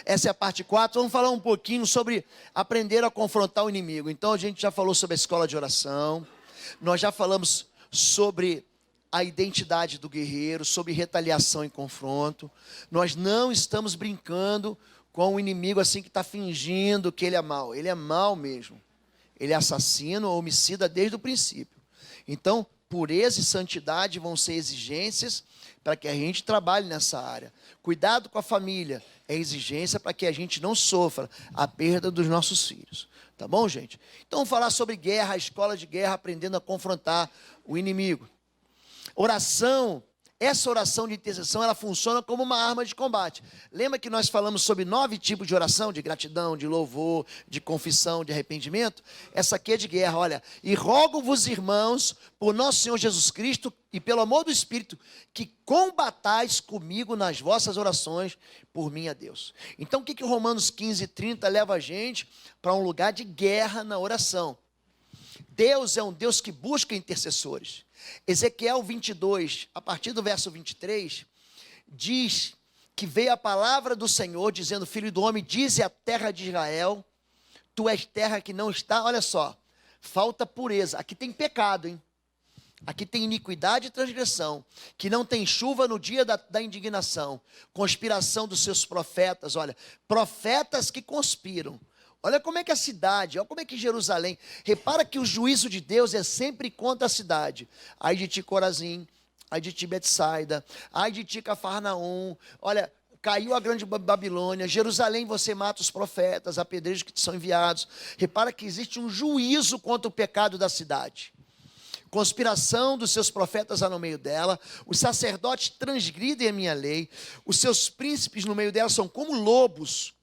Essa é a parte 4. Vamos falar um pouquinho sobre aprender a confrontar o inimigo. Então, a gente já falou sobre a escola de oração. Nós já falamos sobre a identidade do guerreiro, sobre retaliação e confronto. Nós não estamos brincando com o inimigo assim que está fingindo que ele é mau. Ele é mau mesmo. Ele é assassino, homicida desde o princípio. Então, pureza e santidade vão ser exigências para que a gente trabalhe nessa área. Cuidado com a família é exigência para que a gente não sofra a perda dos nossos filhos. Tá bom, gente? Então, vamos falar sobre guerra, a escola de guerra, aprendendo a confrontar o inimigo. Oração, essa oração de intercessão, ela funciona como uma arma de combate. Lembra que nós falamos sobre 9 tipos de oração? De gratidão, de louvor, de confissão, de arrependimento? Essa aqui é de guerra, olha. E rogo-vos, irmãos, por nosso Senhor Jesus Cristo e pelo amor do Espírito, que combatais comigo nas vossas orações por mim a Deus. Então, o que Romanos 15:30 leva a gente para um lugar de guerra na oração? Deus é um Deus que busca intercessores. Ezequiel 22, a partir do verso 23, diz que veio a palavra do Senhor, dizendo: filho do homem, dize à terra de Israel, tu és terra que não está, olha só, falta pureza, aqui tem pecado, hein? Aqui tem iniquidade e transgressão, que não tem chuva no dia da indignação, conspiração dos seus profetas, olha, profetas que conspiram. Olha como é que a cidade, olha como é que Jerusalém, repara que o juízo de Deus é sempre contra a cidade. Ai de ti, Corazim, ai de ti, Betsaida, ai de ti, Cafarnaum, olha, caiu a grande Babilônia, Jerusalém você mata os profetas, apedrejos que te são enviados. Repara que existe um juízo contra o pecado da cidade. Conspiração dos seus profetas há no meio dela, os sacerdotes transgridem a minha lei, os seus príncipes no meio dela são como lobos.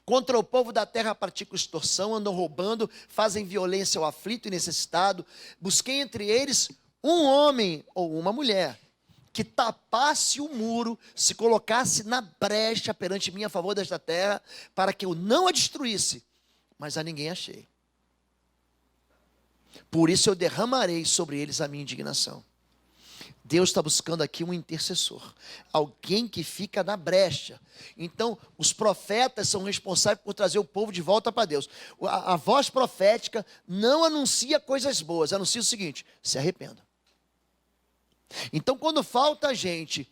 Contra o povo da terra praticam extorsão, andam roubando, fazem violência ao aflito e necessitado. Busquei entre eles um homem ou uma mulher que tapasse o muro, se colocasse na brecha perante mim a favor desta terra, para que eu não a destruísse, mas a ninguém achei. Por isso eu derramarei sobre eles a minha indignação. Deus está buscando aqui um intercessor, alguém que fica na brecha. Então, os profetas são responsáveis por trazer o povo de volta para Deus. A voz profética não anuncia coisas boas, anuncia o seguinte: se arrependa. Então, quando falta gente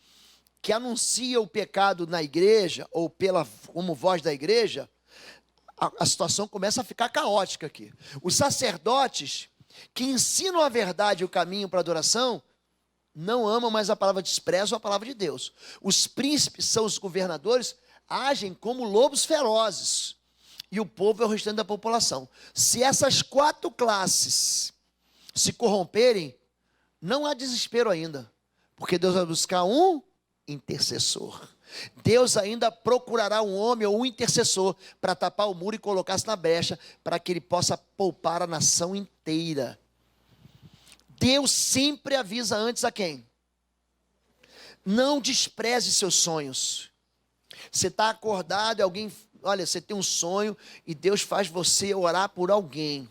que anuncia o pecado na igreja, ou como voz da igreja, a situação começa a ficar caótica aqui. Os sacerdotes que ensinam a verdade e o caminho para a adoração, não amam mais a palavra, desprezam a palavra de Deus. Os príncipes são os governadores, agem como lobos ferozes. E o povo é o restante da população. Se essas 4 classes se corromperem, não há desespero ainda. Porque Deus vai buscar um intercessor. Deus ainda procurará um homem ou um intercessor para tapar o muro e colocar-se na brecha, para que ele possa poupar a nação inteira. Deus sempre avisa antes a quem? Não despreze seus sonhos. Você está acordado e alguém, olha, você tem um sonho e Deus faz você orar por alguém.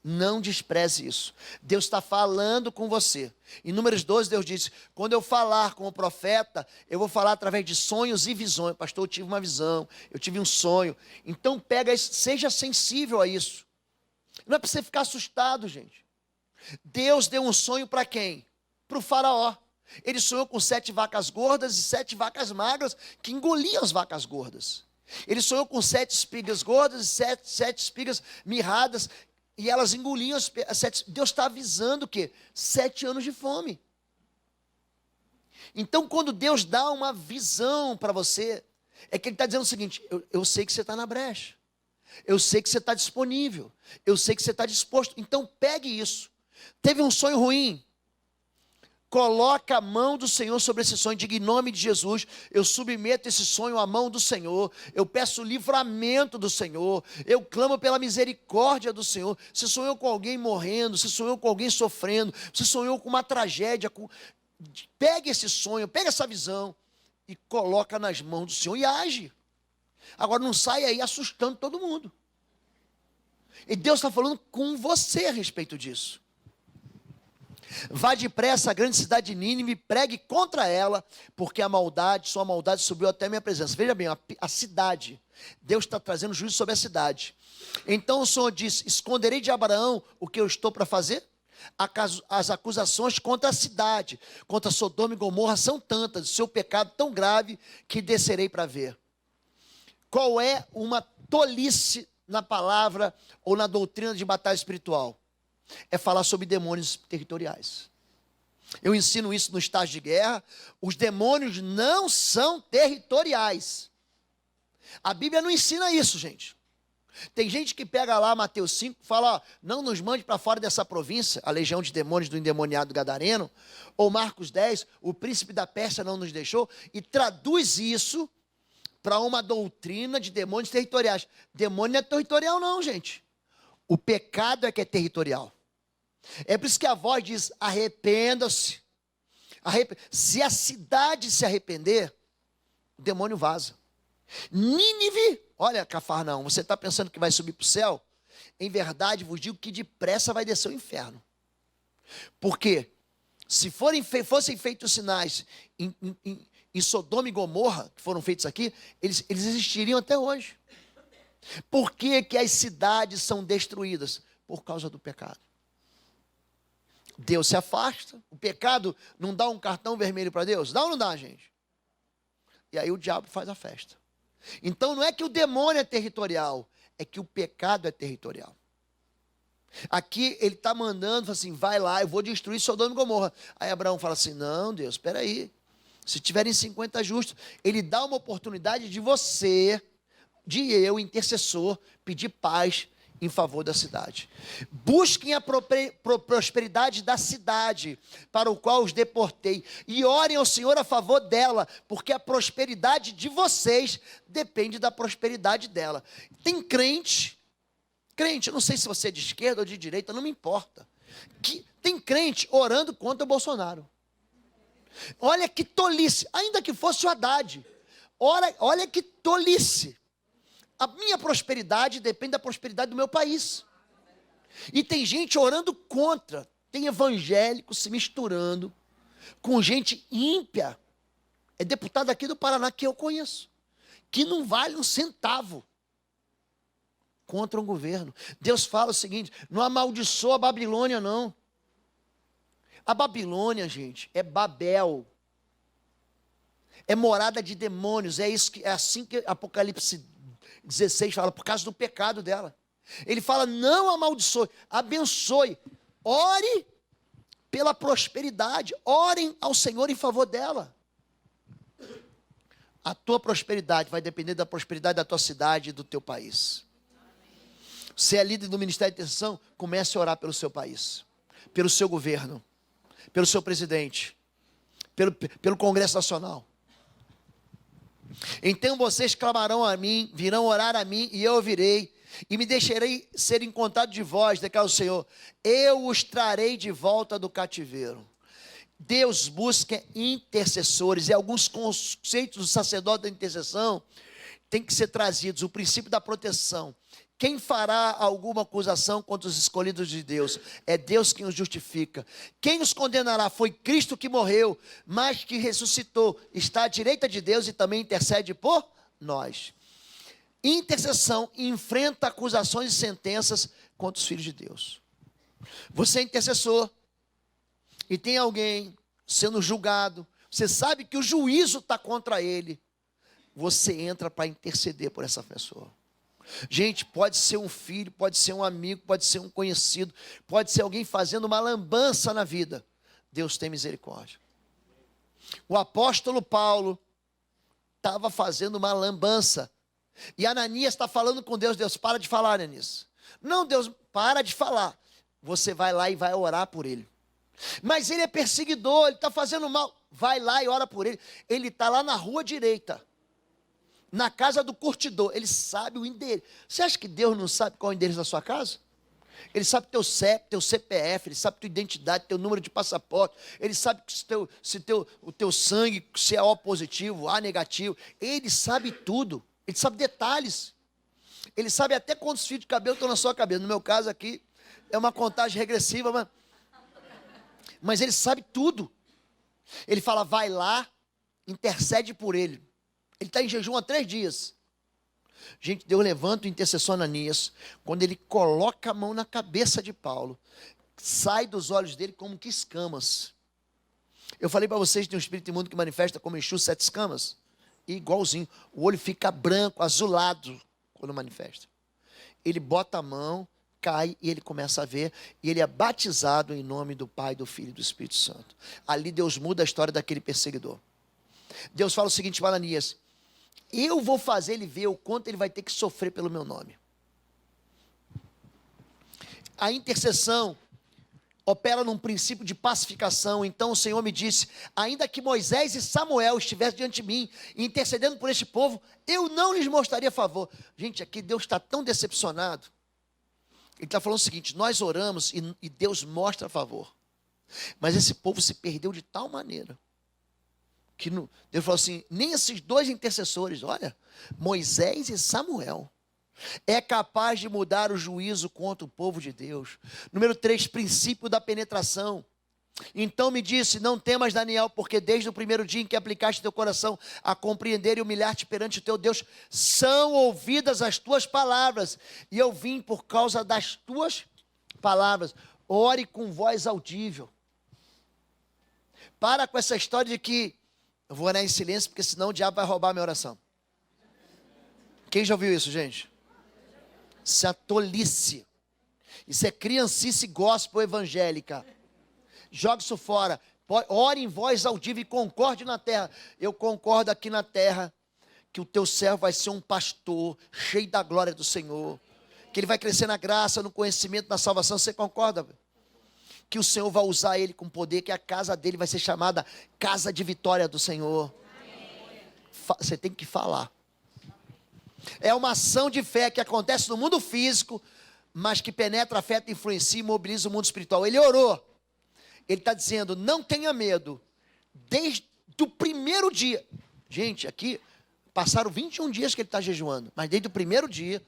Não despreze isso. Deus está falando com você. Em Números 12, Deus disse: quando eu falar com o profeta, eu vou falar através de sonhos e visões. Pastor, eu tive uma visão, eu tive um sonho. Então pega isso, seja sensível a isso. Não é para você ficar assustado, gente. Deus deu um sonho para quem? Para o faraó. Ele sonhou com 7 vacas gordas e 7 vacas magras que engoliam as vacas gordas. Ele sonhou com 7 espigas gordas e 7 espigas mirradas e elas engoliam as 7. Deus está avisando o quê? 7 anos de fome. Então, quando Deus dá uma visão para você, é que Ele está dizendo o seguinte: eu sei que você está na brecha. Eu sei que você está disponível. Eu sei que você está disposto. Então, pegue isso. Teve um sonho ruim? Coloca a mão do Senhor sobre esse sonho. Diga: em nome de Jesus, eu submeto esse sonho à mão do Senhor. Eu peço o livramento do Senhor. Eu clamo pela misericórdia do Senhor. Você sonhou com alguém morrendo, você sonhou com alguém sofrendo, você sonhou com uma tragédia. Pegue esse sonho, pegue essa visão e coloca nas mãos do Senhor e age. Agora não sai aí assustando todo mundo. E Deus está falando com você a respeito disso. Vá depressa à grande cidade de Nínive, pregue contra ela, porque sua maldade subiu até a minha presença. Veja bem, a cidade, Deus está trazendo juízo sobre a cidade. Então o Senhor disse: esconderei de Abraão o que eu estou para fazer? As acusações contra a cidade, contra Sodoma e Gomorra são tantas, o seu pecado tão grave, que descerei para ver. Qual é uma tolice na palavra ou na doutrina de batalha espiritual? É falar sobre demônios territoriais. Eu ensino isso no estágio de guerra. Os demônios não são territoriais. A Bíblia não ensina isso, gente. Tem gente que pega lá Mateus 5 e fala: ó, não nos mande para fora dessa província, a legião de demônios do endemoniado gadareno. Ou Marcos 10, o príncipe da Pérsia não nos deixou. E traduz isso para uma doutrina de demônios territoriais. Demônio não é territorial não, gente. O pecado é que é territorial. É por isso que a voz diz: arrependa-se. Se a cidade se arrepender, o demônio vaza. Nínive, olha, Cafarnaum, você está pensando que vai subir para o céu? Em verdade vos digo que depressa vai descer o inferno. Porque se fossem feitos sinais em Sodoma e Gomorra, que foram feitos aqui, eles existiriam até hoje. Por que que as cidades são destruídas? Por causa do pecado. Deus se afasta, o pecado não dá um cartão vermelho para Deus? Dá ou não dá, gente? E aí o diabo faz a festa. Então não é que o demônio é territorial, é que o pecado é territorial. Aqui ele está mandando, fala assim: vai lá, eu vou destruir Sodoma e Gomorra. Aí Abraão fala assim: não, Deus, espera aí. Se tiverem 50 justos, ele dá uma oportunidade de você, de eu, intercessor, pedir paz em favor da cidade. Busquem a prosperidade da cidade para o qual os deportei e orem ao Senhor a favor dela, porque a prosperidade de vocês depende da prosperidade dela. Tem crente, eu não sei se você é de esquerda ou de direita, não me importa, que tem crente orando contra o Bolsonaro. Olha que tolice, ainda que fosse o Haddad. Olha que tolice. A minha prosperidade depende da prosperidade do meu país. E tem gente orando contra. Tem evangélico se misturando com gente ímpia. É deputado aqui do Paraná que eu conheço, que não vale um centavo contra um governo. Deus fala o seguinte: não amaldiçoa a Babilônia, não. A Babilônia, gente, é Babel. É morada de demônios. É assim que Apocalipse 16 fala, por causa do pecado dela. Ele fala: não amaldiçoe, abençoe. Ore pela prosperidade. Orem ao Senhor em favor dela. A tua prosperidade vai depender da prosperidade da tua cidade e do teu país. Você é líder do Ministério de Intercessão, comece a orar pelo seu país, pelo seu governo, pelo seu presidente, pelo Congresso Nacional. Então vocês clamarão a mim, virão orar a mim, e eu ouvirei, e me deixarei ser encontrado de vós, declara o Senhor. Eu os trarei de volta do cativeiro. Deus busca intercessores, e alguns conceitos do sacerdote da intercessão têm que ser trazidos. O princípio da proteção. Quem fará alguma acusação contra os escolhidos de Deus? É Deus quem os justifica. Quem os condenará? Foi Cristo que morreu, mas que ressuscitou. Está à direita de Deus e também intercede por nós. Intercessão enfrenta acusações e sentenças contra os filhos de Deus. Você é intercessor e tem alguém sendo julgado. Você sabe que o juízo está contra ele. Você entra para interceder por essa pessoa. Gente, pode ser um filho, pode ser um amigo, pode ser um conhecido, pode ser alguém fazendo uma lambança na vida. Deus tem misericórdia. O apóstolo Paulo estava fazendo uma lambança. E Ananias está falando com Deus. Deus, para de falar, Ananias. Não, Deus, para de falar. Você vai lá e vai orar por ele. Mas ele é perseguidor, ele está fazendo mal. Vai lá e ora por ele. Ele está lá na rua direita, na casa do curtidor. Ele sabe o endereço. Você acha que Deus não sabe qual é o endereço da sua casa? Ele sabe teu CEP, teu CPF, ele sabe tua identidade, teu número de passaporte, ele sabe o teu sangue, se é O positivo, A negativo. Ele sabe tudo, ele sabe detalhes. Ele sabe até quantos fios de cabelo estão na sua cabeça. No meu caso aqui, é uma contagem regressiva, mas ele sabe tudo. Ele fala, vai lá, intercede por ele. Ele está em jejum há 3 dias. Gente, Deus levanta o intercessor Ananias. Quando ele coloca a mão na cabeça de Paulo, sai dos olhos dele como que escamas. Eu falei para vocês que tem um espírito imundo que manifesta como Exu 7 escamas. E igualzinho, o olho fica branco, azulado, quando manifesta. Ele bota a mão, cai e ele começa a ver. E ele é batizado em nome do Pai, do Filho e do Espírito Santo. Ali Deus muda a história daquele perseguidor. Deus fala o seguinte para Ananias: eu vou fazer ele ver o quanto ele vai ter que sofrer pelo meu nome. A intercessão opera num princípio de pacificação. Então o Senhor me disse, ainda que Moisés e Samuel estivessem diante de mim, intercedendo por este povo, eu não lhes mostraria favor. Gente, aqui Deus está tão decepcionado. Ele está falando o seguinte, nós oramos e Deus mostra favor. Mas esse povo se perdeu de tal maneira, que Deus falou assim, nem esses 2 intercessores, olha, Moisés e Samuel, é capaz de mudar o juízo contra o povo de Deus. Número 3, princípio da penetração. Então me disse, não temas, Daniel, porque desde o primeiro dia em que aplicaste teu coração a compreender e humilhar-te perante o teu Deus, são ouvidas as tuas palavras, e eu vim por causa das tuas palavras. Ore com voz audível. Para com essa história de que eu vou orar em silêncio, porque senão o diabo vai roubar a minha oração. Quem já ouviu isso, gente? Isso é tolice. Isso é criancice gospel evangélica. Jogue isso fora. Ore em voz audível e concorde na terra. Eu concordo aqui na terra que o teu servo vai ser um pastor cheio da glória do Senhor. Que ele vai crescer na graça, no conhecimento, na salvação. Você concorda? Que o Senhor vai usar ele com poder, que a casa dele vai ser chamada casa de vitória do Senhor. Você tem que falar. É uma ação de fé que acontece no mundo físico, mas que penetra, afeta, influencia e mobiliza o mundo espiritual. Ele orou. Ele está dizendo, não tenha medo. Desde o primeiro dia. Gente, aqui passaram 21 dias que ele está jejuando. Mas desde o primeiro dia,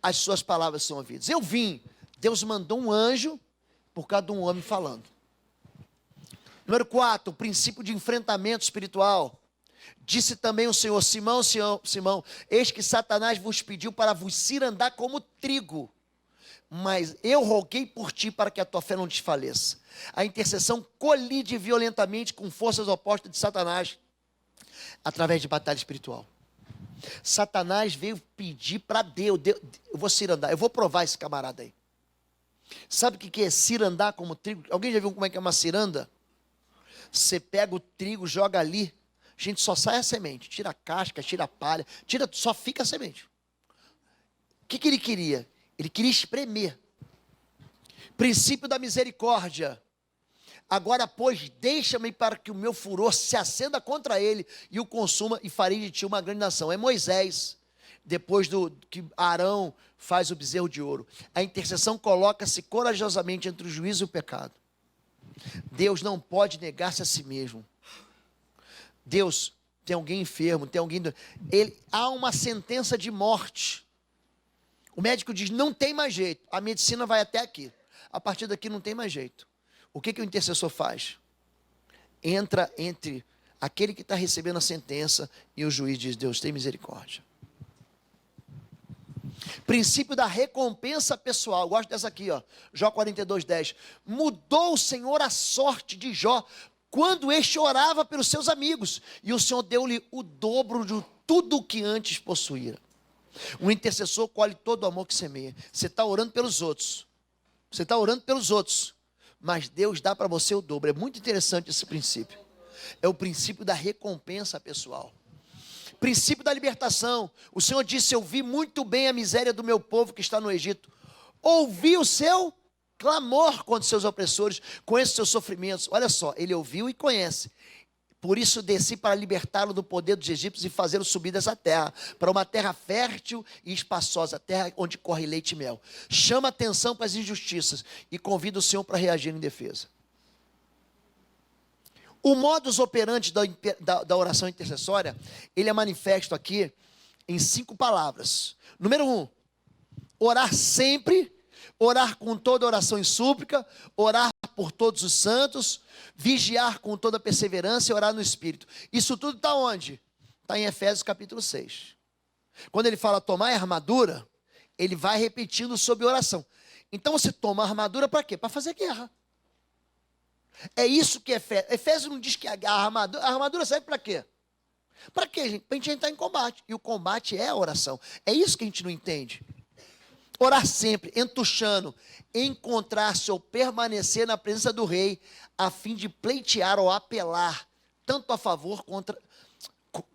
as suas palavras são ouvidas. Eu vim. Deus mandou um anjo por causa de um homem falando. Número 4, o princípio de enfrentamento espiritual. Disse também o Senhor, Simão, Simão, eis que Satanás vos pediu para vos cirandar como trigo, mas eu roguei por ti para que a tua fé não desfaleça. A intercessão colide violentamente com forças opostas de Satanás, através de batalha espiritual. Satanás veio pedir para Deus, eu vou cirandar, eu vou provar esse camarada aí. Sabe o que é cirandar como trigo? Alguém já viu como é que é uma ciranda? Você pega o trigo, joga ali, gente, só sai a semente, tira a casca, tira a palha, só fica a semente. O que ele queria? Ele queria espremer. Princípio da misericórdia. Agora, pois, deixa-me para que o meu furor se acenda contra ele e o consuma, e farei de ti uma grande nação. É Moisés, depois que Arão faz o bezerro de ouro. A intercessão coloca-se corajosamente entre o juízo e o pecado. Deus não pode negar-se a si mesmo. Deus, tem alguém enfermo, tem alguém... há uma sentença de morte. O médico diz, não tem mais jeito. A medicina vai até aqui. A partir daqui não tem mais jeito. O que o intercessor faz? Entra entre aquele que está recebendo a sentença e o juiz diz, Deus, tem misericórdia. Princípio da recompensa pessoal. Eu gosto dessa aqui, ó. Jó 42:10. Mudou o Senhor a sorte de Jó quando este orava pelos seus amigos, e o Senhor deu-lhe o dobro de tudo o que antes possuía. O intercessor colhe todo o amor que semeia. Você está orando pelos outros. Você está orando pelos outros. Mas Deus dá para você o dobro. É muito interessante esse princípio. É o princípio da recompensa pessoal. Princípio da libertação. O Senhor disse, eu vi muito bem a miséria do meu povo que está no Egito. Ouvi o seu clamor contra os seus opressores, conheço os seus sofrimentos. Olha só, ele ouviu e conhece. Por isso desci para libertá-lo do poder dos egípcios e fazê-lo subir dessa terra, para uma terra fértil e espaçosa, terra onde corre leite e mel. Chama atenção para as injustiças e convida o Senhor para reagir em defesa. O modus operandi da oração intercessória, ele é manifesto aqui em 5 palavras. Número 1, orar sempre, orar com toda oração e súplica, orar por todos os santos, vigiar com toda perseverança e orar no Espírito. Isso tudo está onde? Está em Efésios capítulo 6. Quando ele fala tomar a armadura, ele vai repetindo sobre oração. Então você toma a armadura para quê? Para fazer guerra. É isso que Efésios não diz que a armadura serve para quê? Para quê, gente? Para a gente entrar em combate. E o combate é a oração. É isso que a gente não entende. Orar sempre, entuchando, encontrar-se ou permanecer na presença do rei, a fim de pleitear ou apelar, tanto a favor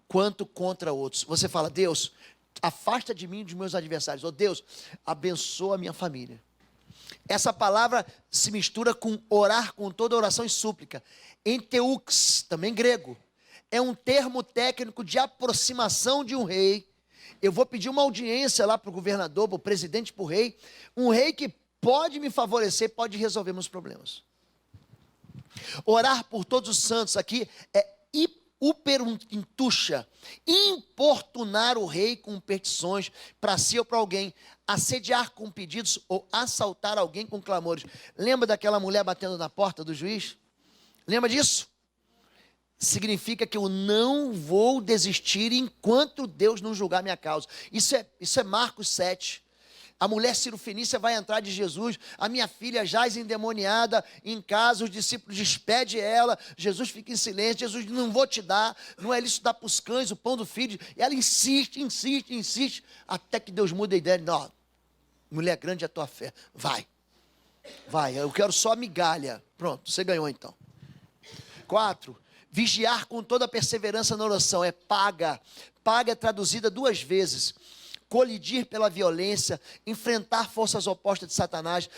quanto contra outros. Você fala, Deus, afasta de mim dos meus adversários. Deus, abençoa a minha família. Essa palavra se mistura com orar com toda oração e súplica. Enteux, também grego, é um termo técnico de aproximação de um rei. Eu vou pedir uma audiência lá para o governador, para o presidente, para o rei. Um rei que pode me favorecer, pode resolver meus problemas. Orar por todos os santos aqui é uperuntuxa, importunar o rei com petições para si ou para alguém, assediar com pedidos ou assaltar alguém com clamores. Lembra daquela mulher batendo na porta do juiz? Lembra disso? Significa que eu não vou desistir enquanto Deus não julgar minha causa. Isso é Marcos 7. A mulher cirofenícia vai entrar de Jesus, a minha filha jaz endemoniada em casa, os discípulos despedem ela, Jesus fica em silêncio, Jesus não vou te dar, não é lícito dar para os cães o pão do filho, e ela insiste, até que Deus muda a ideia, não, mulher grande é a tua fé, vai, eu quero só a migalha, pronto, você ganhou então. 4, vigiar com toda a perseverança na oração, é paga é traduzida 2 vezes, colidir pela violência, enfrentar forças opostas de Satanás,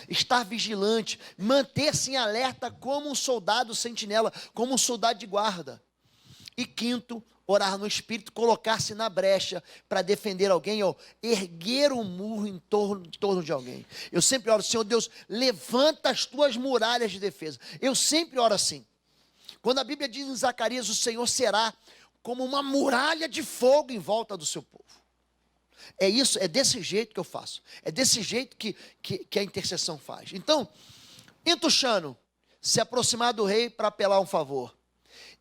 estar vigilante, manter-se em alerta como um soldado sentinela, como um soldado de guarda. E 5, orar no Espírito, colocar-se na brecha para defender alguém, ou erguer um murro em torno de alguém. Eu sempre oro, Senhor Deus, levanta as tuas muralhas de defesa. Eu sempre oro assim. Quando a Bíblia diz em Zacarias, o Senhor será como uma muralha de fogo em volta do seu povo. É isso, é desse jeito que eu faço. É desse jeito que a intercessão faz. Então, entuchando, se aproximar do rei para apelar um favor.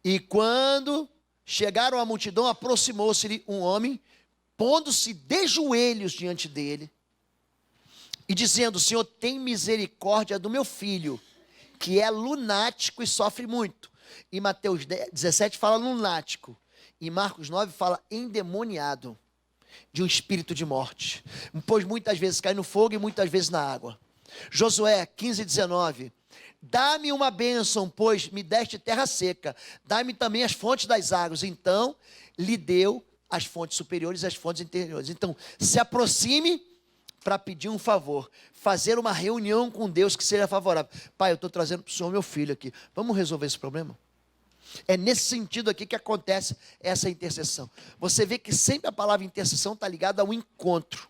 E quando chegaram à multidão, aproximou-se-lhe um homem, pondo-se de joelhos diante dele, e dizendo, Senhor, tem misericórdia do meu filho, que é lunático e sofre muito. E Mateus 17 fala lunático. E Marcos 9 fala endemoniado, de um espírito de morte, pois muitas vezes cai no fogo e muitas vezes na água. Josué 15, 19, dá-me uma bênção, pois me deste terra seca, dá-me também as fontes das águas. Então lhe deu as fontes superiores e as fontes interiores. Então se aproxime para pedir um favor, fazer uma reunião com Deus que seja favorável. Pai, eu estou trazendo para o Senhor meu filho aqui, vamos resolver esse problema? É nesse sentido aqui que acontece essa intercessão. Você vê que sempre a palavra intercessão está ligada ao encontro.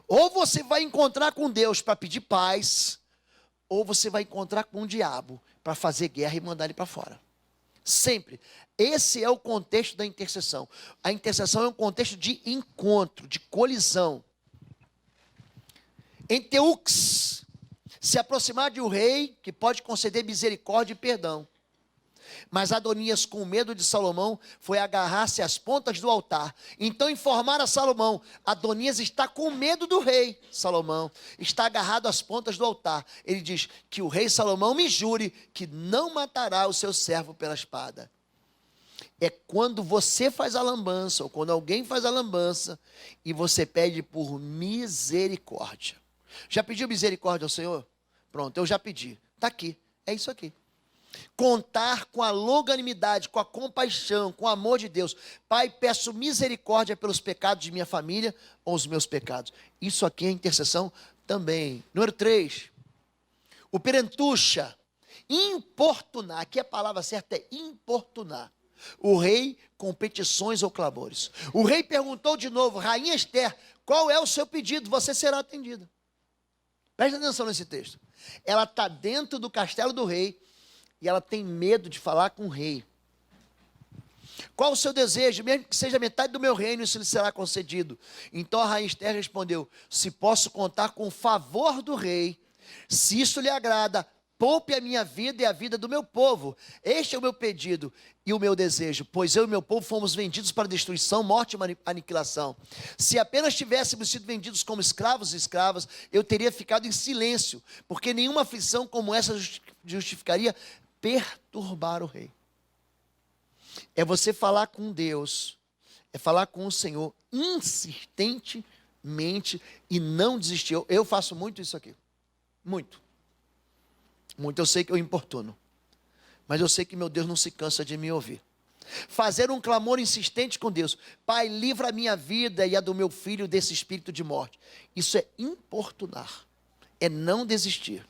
Ou você vai encontrar com Deus para pedir paz, ou você vai encontrar com o diabo para fazer guerra e mandar ele para fora. Sempre. Esse é o contexto da intercessão. A intercessão é um contexto de encontro, de colisão. Enteux, se aproximar de um rei que pode conceder misericórdia e perdão. Mas Adonias, com medo de Salomão, foi agarrar-se às pontas do altar. Então informaram a Salomão, Adonias está com medo do rei Salomão, está agarrado às pontas do altar. Ele diz, que o rei Salomão me jure que não matará o seu servo pela espada. É quando você faz a lambança, ou quando alguém faz a lambança, e você pede por misericórdia. Já pediu misericórdia ao Senhor? Pronto, eu já pedi, está aqui, é isso aqui. Contar com a longanimidade, com a compaixão, com o amor de Deus. Pai, peço misericórdia pelos pecados de minha família ou os meus pecados. Isso aqui é intercessão também. Número 3, o perentucha, importunar. Aqui a palavra certa é importunar o rei com petições ou clamores. O rei perguntou de novo, Rainha Esther, qual é o seu pedido? Você será atendida. Presta atenção nesse texto. Ela está dentro do castelo do rei, e ela tem medo de falar com o rei. Qual o seu desejo? Mesmo que seja metade do meu reino, isso lhe será concedido. Então a rainha Esther respondeu, se posso contar com o favor do rei, Se isso lhe agrada, poupe a minha vida e a vida do meu povo. Este é o meu pedido e o meu desejo, pois eu e meu povo fomos vendidos para destruição, morte e aniquilação. Se apenas tivéssemos sido vendidos como escravos e escravas, eu teria ficado em silêncio, porque nenhuma aflição como essa justificaria perturbar o rei. É você falar com Deus, é falar com o Senhor insistentemente e não desistir. Eu faço muito isso aqui, muito. Eu sei que eu importuno, mas eu sei que meu Deus não se cansa de me ouvir. Fazer um clamor insistente com Deus: Pai, livra a minha vida e a do meu filho desse espírito de morte. Isso é importunar, é não desistir.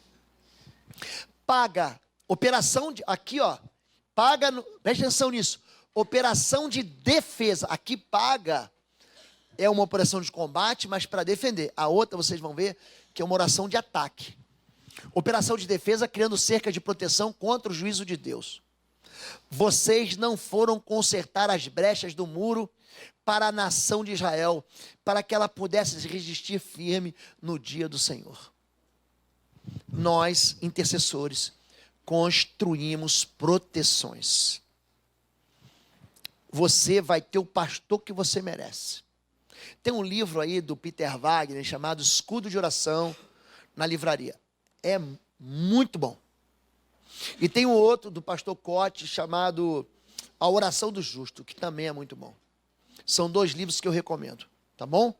Paga, operação de, aqui ó, paga, presta atenção nisso, operação de defesa. Aqui paga é uma operação de combate, mas para defender. A outra vocês vão ver que é uma oração de ataque. Operação de defesa, criando cerca de proteção contra o juízo de Deus. Vocês não foram consertar as brechas do muro para a nação de Israel, para que ela pudesse resistir firme no dia do Senhor. Nós, intercessores, construímos proteções. Você vai ter o pastor que você merece. Tem um livro aí do Peter Wagner chamado Escudo de Oração na livraria. É muito bom. E tem um outro do pastor Cote chamado A Oração do Justo, que também é muito bom. São 2 livros que eu recomendo, tá bom?